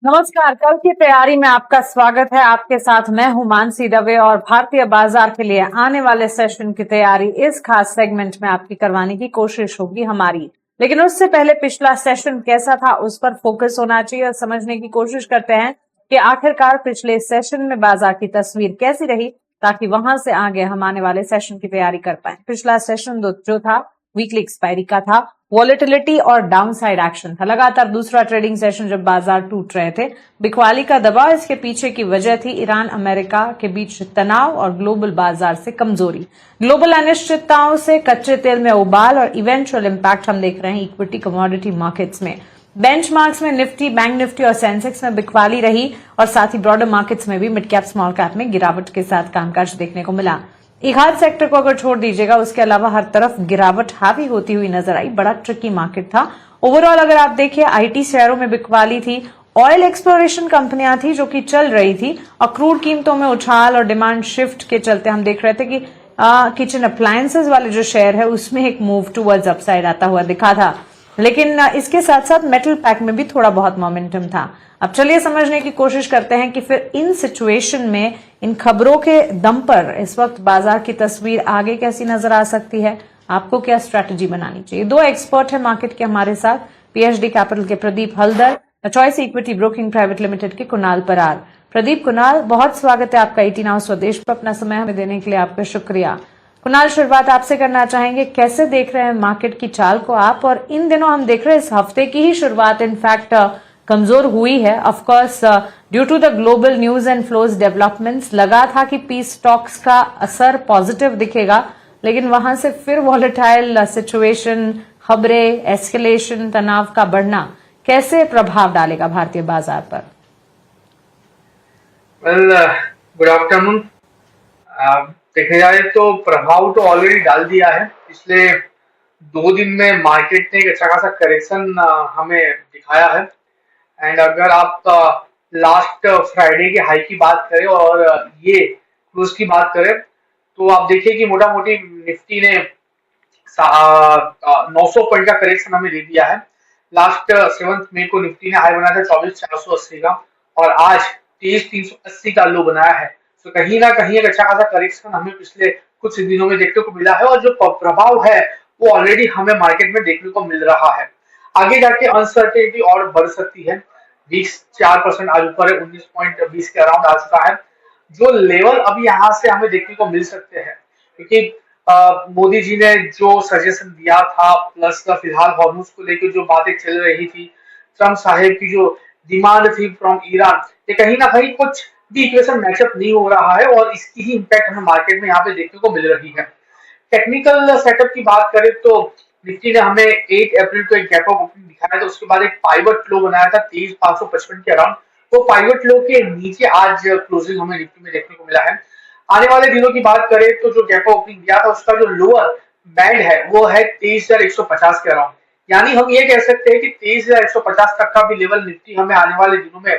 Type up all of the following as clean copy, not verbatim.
नमस्कार। कल की तैयारी में आपका स्वागत है। आपके साथ मैं हूं मानसी दवे और भारतीय बाजार के लिए आने वाले सेशन की तैयारी इस खास सेगमेंट में आपकी करवाने की कोशिश होगी हमारी। लेकिन उससे पहले पिछला सेशन कैसा था उस पर फोकस होना चाहिए और समझने की कोशिश करते हैं कि आखिरकार पिछले सेशन में बाजार की तस्वीर कैसी रही, ताकि वहां से आगे हम आने वाले सेशन की तैयारी कर पाए। पिछला सेशन जो था वीकली एक्सपायरी का था, वॉलेटिलिटी और डाउनसाइड एक्शन था। लगातार दूसरा ट्रेडिंग सेशन जब बाजार टूट रहे थे, बिकवाली का दबाव इसके पीछे की वजह थी ईरान अमेरिका के बीच तनाव और ग्लोबल बाजार से कमजोरी। ग्लोबल अनिश्चितताओं से कच्चे तेल में उबाल और इवेंचुअल इंपैक्ट हम देख रहे हैं इक्विटी कमोडिटी मार्केट्स में। बेंचमार्क्स में निफ्टी, बैंक निफ्टी और सेंसेक्स में बिकवाली रही और साथ ही ब्रॉडर मार्केट्स में भी मिड कैप स्मॉल कैप में गिरावट के साथ कामकाज देखने को मिला। एक हाथ सेक्टर को अगर छोड़ दीजिएगा, उसके अलावा हर तरफ गिरावट हावी होती हुई नजर आई। बड़ा ट्रिकी मार्केट था ओवरऑल। अगर आप देखिए, आईटी शेयरों में बिकवाली थी, ऑयल एक्सप्लोरेशन कंपनियां थी जो कि चल रही थी, और क्रूड कीमतों में उछाल और डिमांड शिफ्ट के चलते हम देख रहे थे कि किचन अप्लायंसेज वाले जो शेयर है उसमें एक मूव टूवर्ड्स अपसाइड आता हुआ दिखा था। लेकिन इसके साथ साथ मेटल पैक में भी थोड़ा बहुत मोमेंटम था। अब चलिए समझने की कोशिश करते हैं कि फिर इन सिचुएशन में, इन खबरों के दम पर इस वक्त बाजार की तस्वीर आगे कैसी नजर आ सकती है, आपको क्या स्ट्रैटेजी बनानी चाहिए। दो एक्सपर्ट है मार्केट के हमारे साथ, पीएचडी कैपिटल के Pradeep Haldar, choice equity broking private limited के कुणाल परार। प्रदीप, कुणाल, बहुत स्वागत है आपका ईटी नाउ स्वदेश पर। अपना समय हमें देने के लिए आपका शुक्रिया। कुणाल, शुरुआत आपसे करना चाहेंगे, कैसे देख रहे हैं मार्केट की चाल को आप? और इन दिनों हम देख रहे हैं इस हफ्ते की ही शुरुआत इनफैक्ट कमजोर हुई है। Of course due to the global news and flows developments लगा था कि पीस स्टॉक्स का असर पॉजिटिव दिखेगा, लेकिन वहां से फिर वॉलेटाइल सिचुएशन, खबरें, एस्केलेशन, तनाव का बढ़ना कैसे प्रभाव डालेगा भारतीय बाजार पर? Good afternoon. देखा जाए तो प्रभाव तो ऑलरेडी डाल दिया है। पिछले 2 दिन में मार्केट ने एक अच्छा खासा करेक्शन हमें दिखाया है। एंड अगर आप लास्ट फ्राइडे के हाई की बात करें और ये क्लोज की बात करें, तो आप देखिए कि मोटा मोटी निफ्टी ने 900 पॉइंट का करेक्शन हमें दे दिया है। लास्ट 7 मई को निफ्टी ने हाई बनाया था 24,480 का, और आज 23,380 का लो बनाया है। तो कहीं ना कहीं एक अच्छा खासा करेक्शन हमें पिछले कुछ दिनों में देखने को मिला है, और जो प्रभाव है वो ऑलरेडी हमें मार्केट में देखने को मिल रहा है। आगे जाके अनसर्टेनिटी और बढ़ सकती है। 4% आज ऊपर है, 19.20 के अराउंड आ चुका है। जो लेवल अभी यहाँ से हमें देखने को मिल सकते हैं, क्योंकि मोदी जी ने जो सजेशन दिया था, प्लस फिलहाल हॉर्मुज को लेकर जो बातें चल रही थी, ट्रम्प साहेब की जो डिमांड थी फ्रॉम ईरान, ये कहीं ना कहीं कुछ भी इक्वेशन मैचअप नहीं हो रहा है, और इसकी ही इम्पैक्ट हमें मार्केट में यहाँ पे देखने को मिल रही है। टेक्निकल सेटअप की बात करें तो निफ्टी ने हमें 8 अप्रैल को एक गैप अप ओपनिंग दिखाया था, उसके बाद एक पाइवट लो बनाया था 23,555 के अराउंड। वो पाइवट लो के नीचे आज क्लोजिंग हमें निफ्टी में देखने को मिला है। आने वाले दिनों की बात करें तो जो गैप अप ओपनिंग दिया था उसका जो लोअर बैंड है वो है 23,150 के अराउंड। यानी हम ये कह सकते हैं कि 23,150 तक का भी लेवल निफ्टी हमें आने वाले दिनों में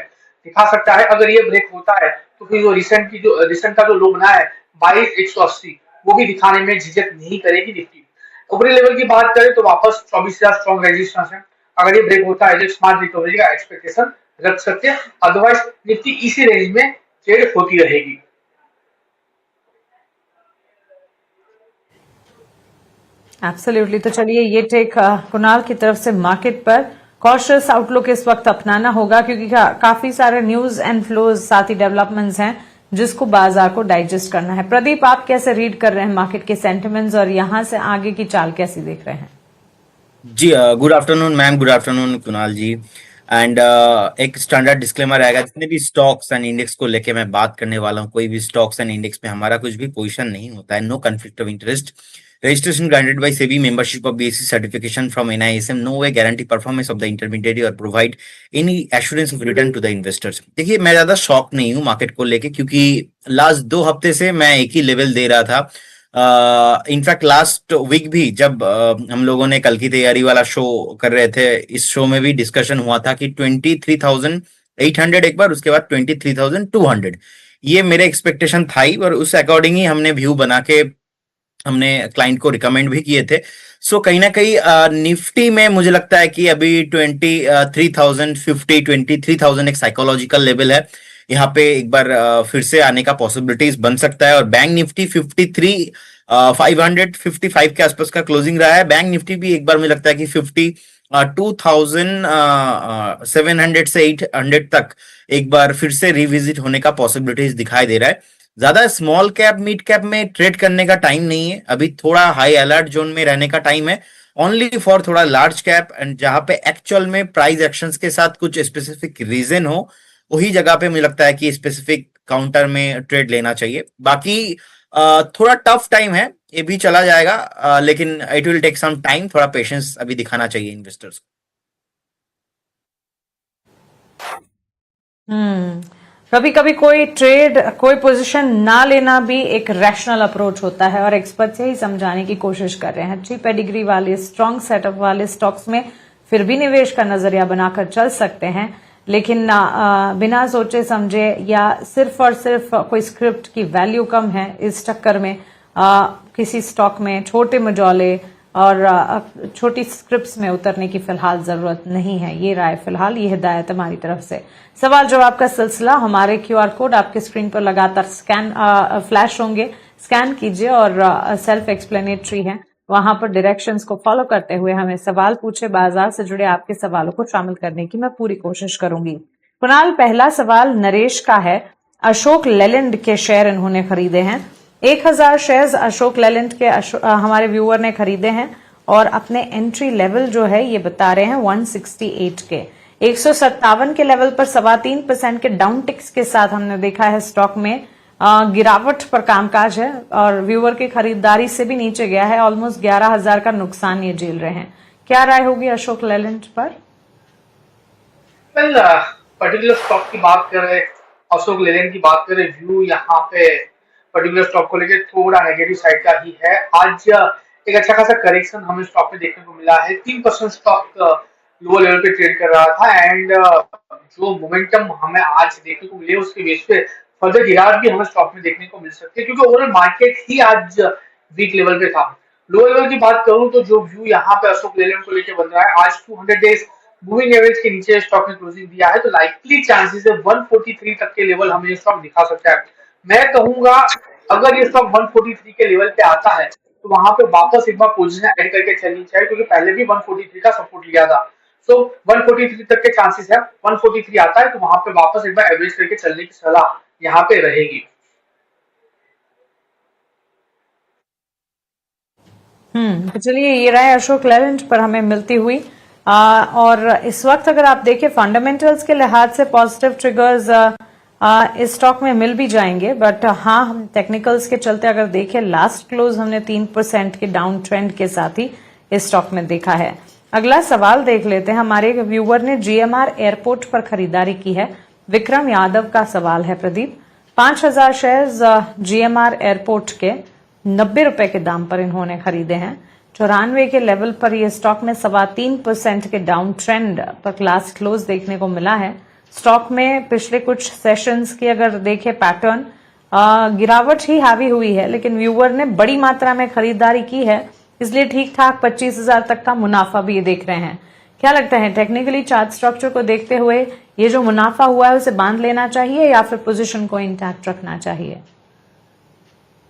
दिखा सकता है। अगर ये ब्रेक होता है तो फिर वो रिसेंट का जो लो बना है 22,180, वो भी दिखाने में झिझक नहीं करेगी निफ्टी। ऊपरी लेवल की बात करें तो वापस 24,000 स्ट्रॉन्ग रेजिस्टेंस है। अगर ये ब्रेक होता है तो स्मार्ट रिकवरी का एक्सपेक्टेशन रख सकते हैं, अदरवाइज निफ्टी इसी रेंज में ट्रेड होती रहेगी। एब्सोल्युटली। तो चलिए, ये टेक कुणाल की तरफ से मार्केट पर कॉशियस आउटलुक इस वक्त अपनाना होगा, क्योंकि काफी सारे न्यूज एंड फ्लोज, साथ ही डेवलपमेंट्स हैं जिसको बाजार को डाइजेस्ट करना है। प्रदीप, आप कैसे रीड कर रहे हैं मार्केट के सेंटिमेंट्स और यहां से आगे की चाल कैसी देख रहे हैं? जी, good afternoon ma'am, good afternoon Kunal ji. And एक स्टैंडर्ड डिस्क्लेमर आएगा, जितने भी स्टॉक्स एंड इंडेक्स को लेके मैं बात करने वाला हूँ, कोई भी स्टॉक्स एंड इंडेक्स में हमारा कुछ भी पोजीशन नहीं होता है। No conflict of interest, registration granted by SEBI, membership of BSE, certification from NISM, no way guarantee performance of the intermediary or provide any assurance of return to the investors। देखिए, मैं ज्यादा shock नहीं हूँ market को लेके, क्योंकि last 2 हफ्ते से मैं एक ही लेवल दे रहा था। इनफैक्ट लास्ट वीक भी जब हम लोगों ने कल की तैयारी वाला शो कर रहे थे, इस शो में भी डिस्कशन हुआ था कि 23,800 एक बार, उसके बाद 23,200, ये मेरे एक्सपेक्टेशन था ही, और उस अकॉर्डिंग ही हमने व्यू बना के हमने क्लाइंट को रिकमेंड भी किए थे। सो कहीं ना कहीं निफ्टी में मुझे लगता है कि अभी 23,050 23,000 एक साइकोलॉजिकल लेवल है। यहाँ पे एक बार फिर से आने का पॉसिबिलिटीज बन सकता है। और बैंक निफ्टी 555 के आसपास का क्लोजिंग रहा है। बैंक निफ्टी भी एक बार मुझे लगता है कि 2,700 से 800 तक एक बार फिर से रिविजिट होने का पॉसिबिलिटीज दिखाई दे रहा है। ज्यादा स्मॉल कैप मिड कैप में ट्रेड करने का टाइम नहीं है, अभी थोड़ा हाई अलर्ट जोन में रहने का टाइम है। ओनली फॉर थोड़ा लार्ज कैप एंड जहां पे एक्चुअल में प्राइस एक्शंस के साथ कुछ स्पेसिफिक रीजन हो, वही जगह पे मुझे लगता है कि स्पेसिफिक काउंटर में ट्रेड लेना चाहिए। बाकी थोड़ा टफ टाइम है, ये भी चला जाएगा, लेकिन it will take some time. थोड़ा पेशेंस अभी दिखाना चाहिए इन्वेस्टर्स को। कभी कभी कोई ट्रेड कोई पोजीशन ना लेना भी एक रैशनल अप्रोच होता है और एक्सपर्ट यही समझाने की कोशिश कर रहे हैं। अच्छी पेडिग्री वाले स्ट्रॉन्ग सेटअप वाले स्टॉक्स में फिर भी निवेश का नजरिया बनाकर चल सकते हैं, लेकिन बिना सोचे समझे या सिर्फ और सिर्फ कोई स्क्रिप्ट की वैल्यू कम है इस चक्कर में किसी स्टॉक में छोटे मजौले और छोटी स्क्रिप्ट्स में उतरने की फिलहाल जरूरत नहीं है। ये राय फिलहाल, ये हिदायत हमारी तरफ से। सवाल जवाब का सिलसिला, हमारे QR कोड आपके स्क्रीन पर लगातार फ्लैश होंगे, स्कैन कीजिए और सेल्फ एक्सप्लेनेटरी है, वहां पर डायरेक्शंस को फॉलो करते हुए हमें सवाल पूछे। बाजार से जुड़े आपके सवालों को शामिल करने की मैं पूरी कोशिश करूंगी। कुणाल, पहला सवाल नरेश का है। अशोक लेलैंड के शेयर इन्होंने खरीदे हैं। 1000 शेयर्स अशोक लेलैंड के हमारे व्यूअर ने खरीदे हैं और अपने एंट्री लेवल जो है ये बता रहे हैं 168 के। 157 के लेवल पर 3.25% के डाउन टिक्स के साथ हमने देखा है स्टॉक में गिरावट पर कामकाज है और व्यूअर की खरीदारी से भी नीचे गया है। ऑलमोस्ट 11,000 का नुकसान ये झेल रहे हैं। क्या राय होगी अशोक लेलैंड पर? वेल, पर्टिकुलर स्टॉक की बात करें, अशोक लेलैंड की बात करें, व्यू यहाँ पे पर्टिकुलर स्टॉक को लेकर थोड़ा नेगेटिव साइड का ही है। आज एक अच्छा खासा करेक्शन हमें स्टॉक में देखने को मिला है। 3% स्टॉक लोअर लेवल पे ट्रेड कर रहा था एंड जो मोमेंटम हमें आज देखने को मिले उसके बेस पे फर्दर गिरावट भी हमें स्टॉक में देखने को मिल सकती है, क्योंकि ओवरऑल मार्केट ही आज वीक लेवल पे था। लोअर लेवल की बात करूं तो जो व्यू यहाँ पे अशोक लेलैंड को लेकर बन रहा है, आज 200 डेज मूविंग एवरेज के नीचे स्टॉक ने क्लोजिंग दिया है, तो लाइकली चांसेस है 143 तक के लेवल हमें स्टॉक दिखा सकता है। मैं कहूंगा अगर ये स्टॉक 143 के लेवल पे आता है तो वहां पे वापस एक बार पोजीशन ऐड करके चलनी चाहिए, क्योंकि पहले भी 143 का सपोर्ट लिया था। सो 143 तक के चांसेस है। 143 आता है तो वहां पे वापस एक बार एवरेज करके चलने की सलाह यहाँ पे रहेगी। तो चलिए, ये राय अशोक लेलैंड पर हमें मिलती हुई और इस वक्त अगर आप देखें फंडामेंटल्स के लिहाज से पॉजिटिव ट्रिगर्स इस स्टॉक में मिल भी जाएंगे, बट हाँ, हम टेक्निकल्स के चलते अगर देखें लास्ट क्लोज हमने 3% के डाउन ट्रेंड के साथ ही इस स्टॉक में देखा है। अगला सवाल देख लेते हैं। हमारे व्यूअर ने GMR एयरपोर्ट पर खरीदारी की है। विक्रम यादव का सवाल है। प्रदीप, 5,000 शेयर्स GMR एयरपोर्ट के 90 रुपए के दाम पर इन्होंने खरीदे हैं। 94 के लेवल पर यह स्टॉक में 3.25% के डाउन ट्रेंड पर लास्ट क्लोज देखने को मिला है। स्टॉक में पिछले कुछ सेशंस की अगर देखें पैटर्न, गिरावट ही हावी हुई है, लेकिन व्यूअर ने बड़ी मात्रा में खरीदारी की है, इसलिए ठीक ठाक 25,000 तक का मुनाफा भी ये देख रहे हैं। क्या लगता है, टेक्निकली चार्ट स्ट्रक्चर को देखते हुए ये जो मुनाफा हुआ है उसे बांध लेना चाहिए या फिर पोजीशन को इंटैक्ट रखना चाहिए?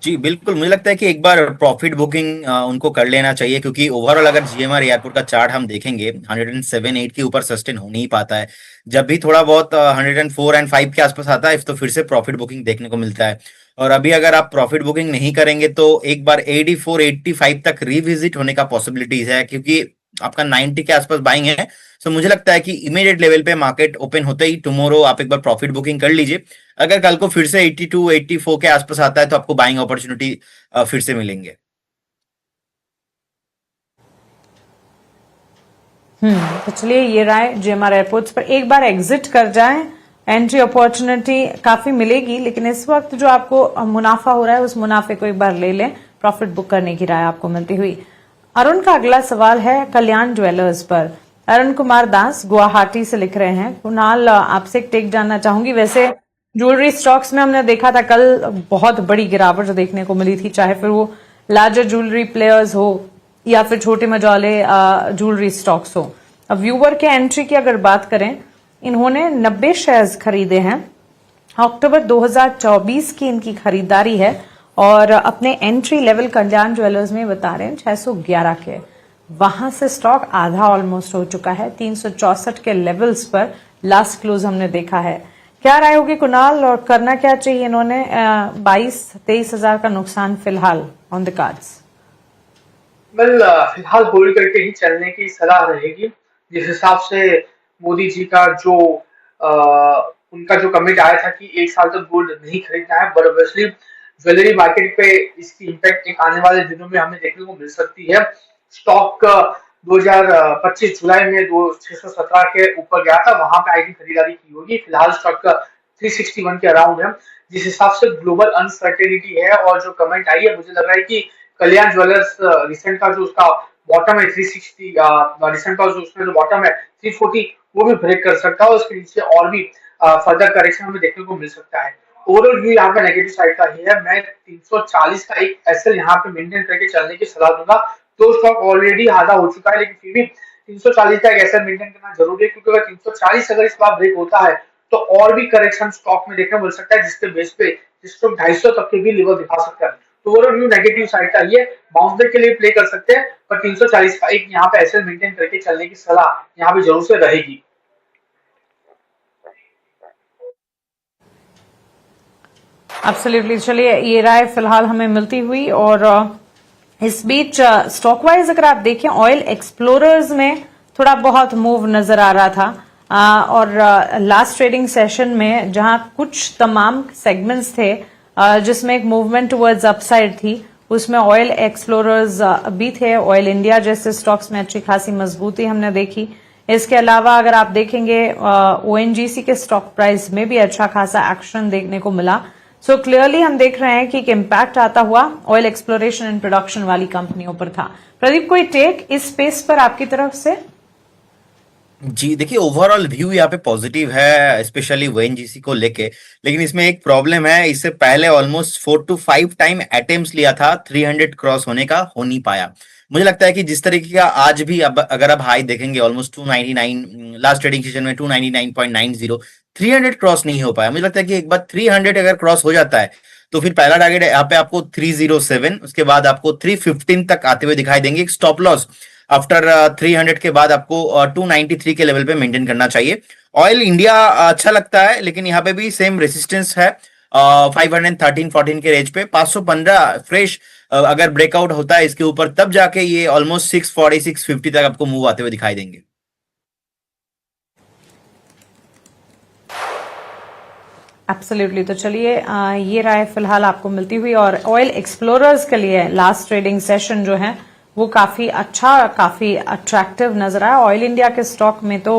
जी बिल्कुल, मुझे लगता है कि एक बार प्रॉफिट बुकिंग उनको कर लेना चाहिए, क्योंकि ओवरऑल अगर GMR एयरपोर्ट का चार्ट हम देखेंगे 107-8 के ऊपर सस्टेन हो नहीं पाता है। जब भी थोड़ा बहुत 104 एंड 5 के आसपास आता है तो फिर से प्रॉफिट बुकिंग देखने को मिलता है। और अभी अगर आप प्रॉफिट बुकिंग नहीं करेंगे तो एक बार 84-85 तक रिविजिट होने का पॉसिबिलिटीज है, क्योंकि आपका 90 के आसपास बाइंग है। सो मुझे लगता है कि इमीडिएट लेवल पे मार्केट ओपन होते ही टुमारो आप एक बार प्रॉफिट बुकिंग कर लीजिए। अगर कल को फिर से 82-84 के आसपास आता है तो आपको बाइंग अपॉर्चुनिटी फिर से मिलेंगे। तो चलिए, ये राय GMR एयरपोर्ट्स पर एक बार एग्जिट कर जाए, एंट्री अपॉर्चुनिटी काफी मिलेगी, लेकिन इस वक्त जो आपको मुनाफा हो रहा है उस मुनाफे को एक बार ले लें, प्रॉफिट बुक करने की राय आपको मिलती हुई। अरुण का अगला सवाल है कल्याण ज्वेलर्स पर। अरुण कुमार दास गुवाहाटी से लिख रहे हैं। कुणाल, आपसे एक टेक जानना चाहूंगी। वैसे ज्वेलरी स्टॉक्स में हमने देखा था कल बहुत बड़ी गिरावट देखने को मिली थी, चाहे फिर वो लार्जर ज्वेलरी प्लेयर्स हो या फिर छोटे मझौले ज्वेलरी स्टॉक्स हो। अब व्यूवर के एंट्री की अगर बात करें, इन्होंने 90 शेयर्स खरीदे हैं। अक्टूबर 2024 की इनकी खरीदारी है और अपने एंट्री लेवल कल्याण ज्वेलर्स में बता रहे हैं 611 के, वहां से स्टॉक आधा ऑलमोस्ट हो चुका है। 364 के लेवल्स पर लास्ट क्लोज हमने देखा है। क्या राय होगी कुणाल, और करना क्या चाहिए इन्होंने? 22-23 हजार का नुकसान फिलहाल ऑन द कार्ड्स। फिलहाल होल्ड करके ही चलने की सलाह रहेगी। जिस हिसाब से मोदी जी का जो उनका जो कमिट आया था कि 1 साल तक गोल्ड नहीं खरीदना है, बट ऑब्वियसली ज्वेलरी मार्केट पे इसकी इम्पैक्ट एक आने वाले दिनों में हमें देखने को मिल सकती है। स्टॉक 2025 जुलाई में 617 के ऊपर गया था, वहां पे आई खरीदारी की होगी। फिलहाल स्टॉक का 361 के अराउंड है। जिस हिसाब से ग्लोबल अनसर्टेनिटी है और जो कमेंट आई है, मुझे लग रहा है कि कल्याण ज्वेलर्स रिसेंट का जो उसका बॉटम है 360, रिसेंट का जो उसमें जो बॉटम है 340, वो भी ब्रेक कर सकता है और उसके नीचे और भी फर्दर करेक्शन हमें देखने को मिल सकता है। ओवरऑल व्यू यहाँ पे नेगेटिव साइड का ही है। मैं 340 का एक एसएल यहाँ पे मेंटेन करके चलने की सलाह दूंगा। तो स्टॉक ऑलरेडी आधा हो चुका है, लेकिन फिर भी 340 का एक एसएल मेंटेन करना जरूरी है, क्योंकि अगर 340 अगर इस बार ब्रेक होता है तो और भी करेक्शन स्टॉक में देखने को मिल सकता है, जिसके बेस पे स्टॉक 250 तक के भी लेवल दिखा सकता है। तो ओवरऑल व्यू नेगेटिव साइड का ये बाउंस बैक के लिए प्ले कर सकते हैं, पर 340 का एक यहाँ पे एसएल मेंटेन करके चलने की सलाह यहाँ पे जरूर से रहेगी। एब्सोल्युटली। चलिए, ये राय फिलहाल हमें मिलती हुई। और इस बीच स्टॉक वाइज अगर आप देखें, ऑयल एक्सप्लोरर्स में थोड़ा बहुत मूव नजर आ रहा था और लास्ट ट्रेडिंग सेशन में जहां कुछ तमाम सेगमेंट्स थे जिसमें एक मूवमेंट टुवर्ड्स अपसाइड थी, उसमें ऑयल एक्सप्लोरर्स भी थे। ऑयल इंडिया जैसे स्टॉक्स में अच्छी खासी मजबूती हमने देखी। इसके अलावा अगर आप देखेंगे ओएनजीसी के स्टॉक प्राइस में भी अच्छा खासा एक्शन देखने को मिला। सो क्लियरली हम देख रहे हैं कि एक इम्पैक्ट आता हुआ ऑयल एक्सप्लोरेशन एंड प्रोडक्शन वाली कंपनियों पर था। प्रदीप, कोई टेक इस स्पेस पर आपकी तरफ से? जी देखिए, ओवरऑल व्यू यहाँ पे पॉजिटिव है, स्पेशली ओएनजीसी को लेके। लेकिन इसमें एक प्रॉब्लम है, इससे पहले ऑलमोस्ट 4 to 5 टाइम अटेम्प्ट्स लिया था 300 क्रॉस होने का, हो नहीं पाया। मुझे लगता है कि जिस तरीके का आज भी अब अगर आप हाई देखेंगे ऑलमोस्ट 299, लास्ट ट्रेडिंग सेशन में 299.90, 300 क्रॉस नहीं हो पाया। मुझे लगता है कि एक बार 300 अगर क्रॉस हो जाता है तो फिर पहला टारगेट यहाँ पे आपको 307, उसके बाद आपको 315 तक आते हुए दिखाई देंगे। एक स्टॉप लॉस आफ्टर 300 के बाद आपको 293 के लेवल पे मेंटेन करना चाहिए। ऑयल इंडिया अच्छा लगता है, लेकिन यहाँ पे भी सेम रेसिस्टेंस है 513-14 के रेंज पे। 515 फ्रेश अगर ब्रेकआउट होता है इसके ऊपर, तब जाके ये ऑलमोस्ट 640-650 तक आपको मूव आते हुए दिखाई देंगे। एब्सोल्युटली। तो चलिए, ये राय फिलहाल आपको मिलती हुई। और ऑयल एक्सप्लोरर्स के लिए लास्ट ट्रेडिंग सेशन जो है वो काफी अच्छा, काफी अट्रैक्टिव नजर आया। ऑयल इंडिया के स्टॉक में तो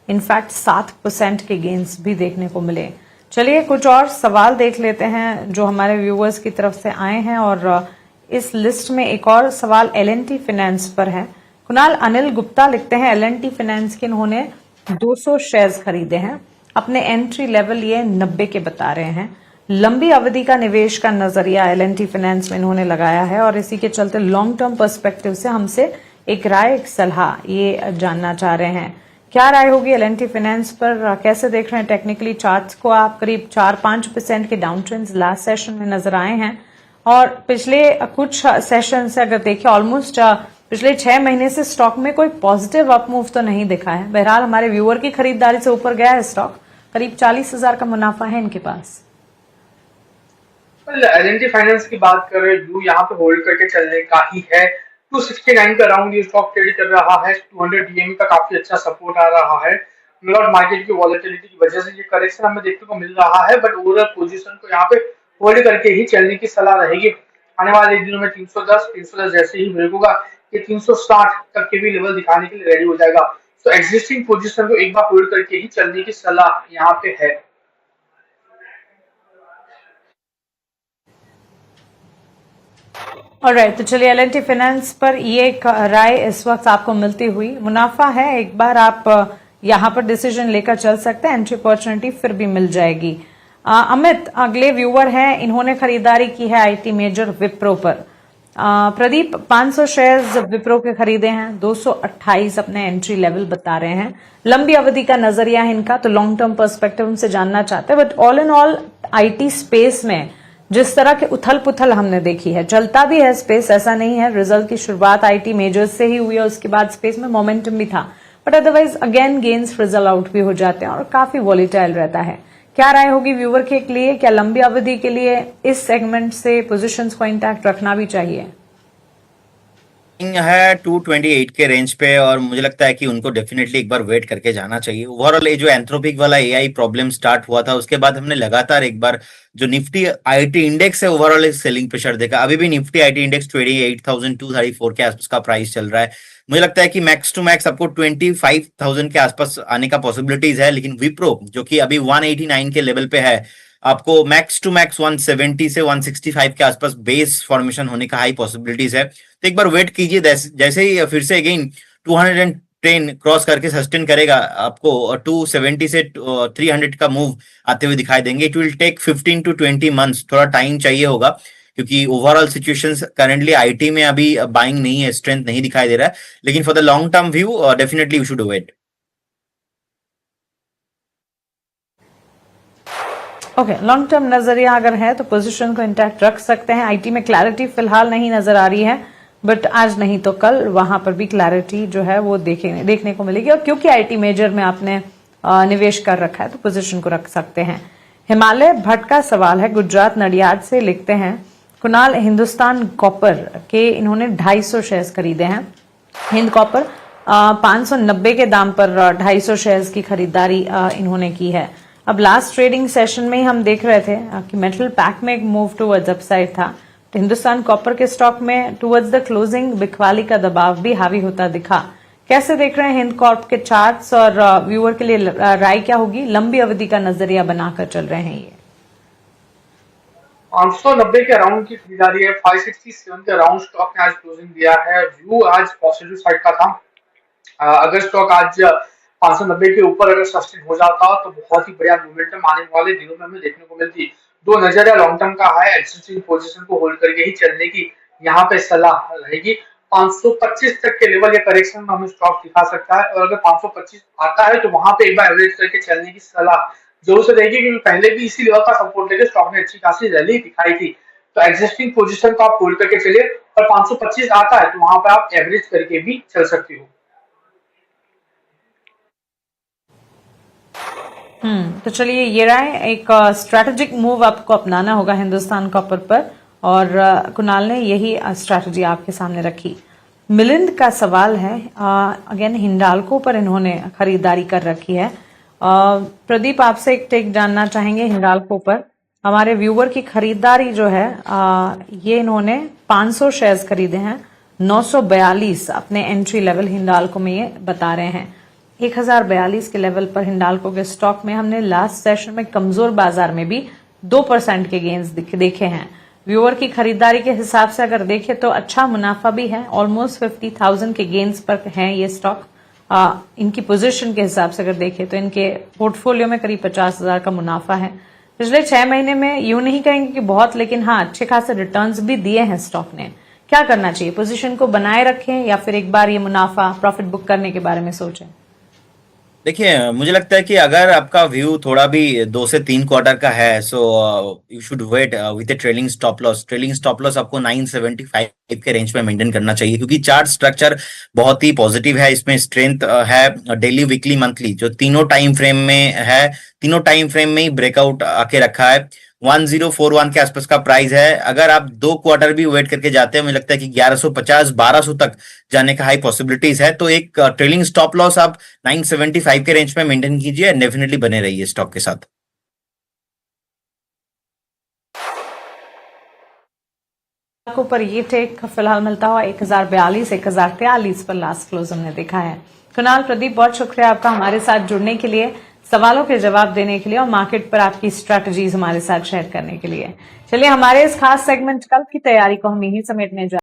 इनफैक्ट 7% के गेन्स भी देखने को मिले। चलिए, कुछ और सवाल देख लेते हैं जो हमारे व्यूअर्स की तरफ से आए हैं। और इस लिस्ट में एक और सवाल एल&टी फाइनेंस पर है। कुणाल, अनिल गुप्ता लिखते हैं एल&टी फाइनेंस के इन्होंने 200 शेयर्स खरीदे हैं। अपने एंट्री लेवल ये 90 के बता रहे हैं। लंबी अवधि का निवेश का नजरिया एल&टी फाइनेंस में इन्होंने लगाया है और इसी के चलते लॉन्ग टर्म पर्सपेक्टिव से हमसे एक राय, एक सलाह ये जानना चाह रहे हैं। क्या राय होगी एल&टी फाइनेंस पर? कैसे देख रहे हैं टेक्निकली चार्ट्स को आप? करीब 4-5% के डाउन ट्रेंड्स लास्ट सेशन में नजर आए हैं और पिछले कुछ सेशन से अगर देखें ऑलमोस्ट पिछले 6 महीने से स्टॉक में कोई पॉजिटिव अप मूव तो नहीं दिखा है। बहरहाल हमारे व्यूअर की खरीदारी से ऊपर गया है स्टॉक, करीब 40,000 का मुनाफा है इनके पास। एल&टी फाइनेंस की बात करें, व्यू यहाँ पे होल्ड करके चलने का ही है। 269 का राउंड ये स्टॉक ट्रेड कर रहा है। 200 डीएमए का काफी अच्छा सपोर्ट आ रहा है। मार्केट की वॉलेटिलिटी की वजह से ये करेक्शन हमें देखने को मिल रहा है, बट ओवरऑल पोजीशन को यहाँ पे होल्ड करके ही चलने की सलाह रहेगी। आने वाले दिनों में 310 जैसे ही ब्रेक होगा, ये 360 तक के भी लेवल दिखाने के लिए रेडी हो जाएगा। तो एग्जिस्टिंग पोजीशन को एक बार होल्ड करके ही चलने की सलाह यहाँ पे है। ऑलराइट, तो चलिए एल&टी फाइनेंस पर ये एक राय इस वक्त आपको मिलती हुई। मुनाफा है, एक बार आप यहाँ पर डिसीजन लेकर चल सकते हैं, एंट्री अपॉर्चुनिटी फिर भी मिल जाएगी। अमित अगले व्यूअर हैं, इन्होंने खरीदारी की है आईटी मेजर विप्रो पर। प्रदीप 500 शेयर्स विप्रो के खरीदे हैं, 228 अपने एंट्री लेवल बता रहे हैं। लंबी अवधि का नजरिया है इनका, तो लॉन्ग टर्म पर्सपेक्टिव उनसे जानना चाहते हैं। But all in all IT space में जिस तरह के उथल पुथल हमने देखी है, चलता भी है स्पेस, ऐसा नहीं है। रिजल्ट की शुरुआत आईटी मेजर्स से ही हुई है, उसके बाद स्पेस में मोमेंटम भी था, but otherwise again gains fizzle out भी हो जाते हैं और काफी वॉलेटाइल रहता है। क्या राय होगी व्यूअर के लिए, क्या लंबी अवधि के लिए इस सेगमेंट से पोजीशंस को इंटैक्ट रखना भी चाहिए? है 228 के रेंज पे, और मुझे लगता है कि उनको डेफिनेटली एक बार वेट करके जाना चाहिए। ओवरऑल ये जो एंथ्रोपिक वाला एआई प्रॉब्लम स्टार्ट हुआ था, उसके बाद हमने लगातार एक बार जो निफ्टी आईटी इंडेक्स है ओवरऑल एक सेलिंग प्रेशर देखा। अभी भी निफ्टी आईटी इंडेक्स 28,234 के आसपास का प्राइस चल रहा है। मुझे लगता है कि मैक्स टू मैक्स आपको 25,000 के आसपास आने का पॉसिबिलिटीज है, लेकिन विप्रो जो कि अभी 189 के लेवल पे है, आपको मैक्स टू मैक्स 170 से 165 के आसपास बेस फॉर्मेशन होने का हाई पॉसिबिलिटीज है। तो एक बार वेट कीजिए, जैसे ही फिर से अगेन 210 क्रॉस करके सस्टेन करेगा, आपको 270 से 300 का मूव आते हुए दिखाई देंगे। It will take 15 to 20 months, थोड़ा टाइम चाहिए होगा, क्योंकि ओवरऑल सिचुएशंस करंटली आईटी में अभी बाइंग नहीं है, स्ट्रेंथ नहीं दिखाई दे रहा है। लेकिन for the long term view definitely you should wait. Okay, long term नजरिया अगर है तो पोजीशन को इंटैक्ट रख सकते हैं। आईटी में क्लैरिटी फिलहाल नहीं नजर आ रही है, बट आज नहीं तो कल वहां पर भी क्लैरिटी जो है वो देखने को मिलेगी। और क्योंकि आईटी मेजर में आपने निवेश कर रखा है तो पोजीशन को रख सकते हैं। हिमालय भट्ट का सवाल है, गुजरात नडियाद से लिखते हैं, कुणाल हिंदुस्तान कॉपर के इन्होंने 250 शेयर्स खरीदे हैं। हिंद कॉपर 590 के दाम पर 250 शेयर्स की खरीदारी इन्होंने की है। अब लास्ट ट्रेडिंग सेशन में ही हम देख रहे थे कि मेटल पैक में एक मूव टुवर्ड्स अपसाइड था, तो हिंदुस्तान कॉपर के स्टॉक में टुवर्ड्स द क्लोजिंग बिकवाली का दबाव भी हावी होता दिखा। कैसे देख रहे हैं हिंद कॉर्प के चार्ट्स, और व्यूअर के लिए राय क्या होगी? लंबी अवधि का नजरिया बनाकर चल रहे हैं ये। 590 के अराउंड की खरीदारी है, 567 के अराउंड स्टॉक ने आज क्लोजिंग दिया है। व्यू आज पॉजिटिव साइड का था। अगर स्टॉक आज 590 के ऊपर अगर सस्टेन हो जाता तो बहुत ही बढ़िया मोमेंटम आने वाले दिनों में हमें देखने को मिलती। दो नजरिया लॉन्ग टर्म का है, एग्जिस्टिंग पोजीशन को होल्ड करके ही चलने की यहाँ पे सलाह रहेगी। 525 तक के लेवल या करेक्शन में हमें स्टॉक दिखा सकता है, और अगर 525 आता है तो वहां पे एक बार एवरेज करके चलने की सलाह जरूर से रहेगी, क्योंकि पहले भी इसी लेवल का सपोर्ट लेके स्टॉक ने अच्छी खासी रैली दिखाई थी। तो एग्जिस्टिंग पोजीशन को आप होल्ड करके चलिए, और 525 आता है तो वहां पे आप एवरेज करके भी चल सकते हो। तो चलिए, ये रहा एक स्ट्रैटेजिक मूव आपको अपनाना होगा हिंदुस्तान कॉपर पर, और कुणाल ने यही स्ट्रैटेजी आपके सामने रखी। मिलिंद का सवाल है, अगेन हिंडाल्को पर इन्होंने खरीदारी कर रखी है। प्रदीप, आपसे एक टेक जानना चाहेंगे हिंडाल्को पर। हमारे व्यूवर की खरीदारी जो है ये इन्होंने 500 शेयर्स खरीदे हैं, 942 अपने एंट्री लेवल हिंडाल्को में ये बता रहे हैं। 1042 के लेवल पर हिंडाल्को के स्टॉक में हमने लास्ट सेशन में कमजोर बाजार में भी 2% के गेन्स देखे हैं। व्यूअर की खरीदारी के हिसाब से अगर देखें तो अच्छा मुनाफा भी है, ऑलमोस्ट 50,000 के गेन्स पर हैं ये स्टॉक। इनकी पोजीशन के हिसाब से अगर देखें तो इनके पोर्टफोलियो में करीब 50,000 का मुनाफा है। पिछले 6 महीने में यूं नहीं कहेंगे कि बहुत, लेकिन हाँ अच्छे खासे रिटर्न्स भी दिए हैं स्टॉक ने। क्या करना चाहिए? पोजीशन को बनाए रखें या फिर एक बार ये मुनाफा प्रॉफिट बुक करने के बारे में सोचें? देखिए, मुझे लगता है कि अगर आपका व्यू थोड़ा भी 2 से 3 क्वार्टर का है, so you should wait with a trailing stop loss. Trailing stop loss आपको 975 के रेंज में मेंटेन करना चाहिए, क्योंकि चार्ट स्ट्रक्चर बहुत ही पॉजिटिव है। इसमें स्ट्रेंथ है डेली, वीकली, मंथली, जो तीनों टाइम फ्रेम में है, तीनों टाइम फ्रेम में ही ब्रेकआउट आके रखा है। 1041 के आसपास का प्राइस है। अगर आप 2 क्वार्टर भी वेट करके जाते हैं, मुझे लगता है कि 1150-1200 तक जाने का हाई पॉसिबिलिटीज है। तो एक ट्रेलिंग स्टॉप लॉस आप 975 के रेंज में मेंटेन कीजिए, डेफिनेटली बने रहिए स्टॉक के साथ। पर ये टेक फिलहाल मिलता हुआ 1042, 1043 पर लास्ट क्लोज हमने देखा है। कुणाल, प्रदीप, बहुत शुक्रिया आपका हमारे साथ जुड़ने के लिए, सवालों के जवाब देने के लिए और मार्केट पर आपकी स्ट्रैटेजीज हमारे साथ शेयर करने के लिए। चलिए, हमारे इस खास सेगमेंट कल की तैयारी को हम यही समेटने जा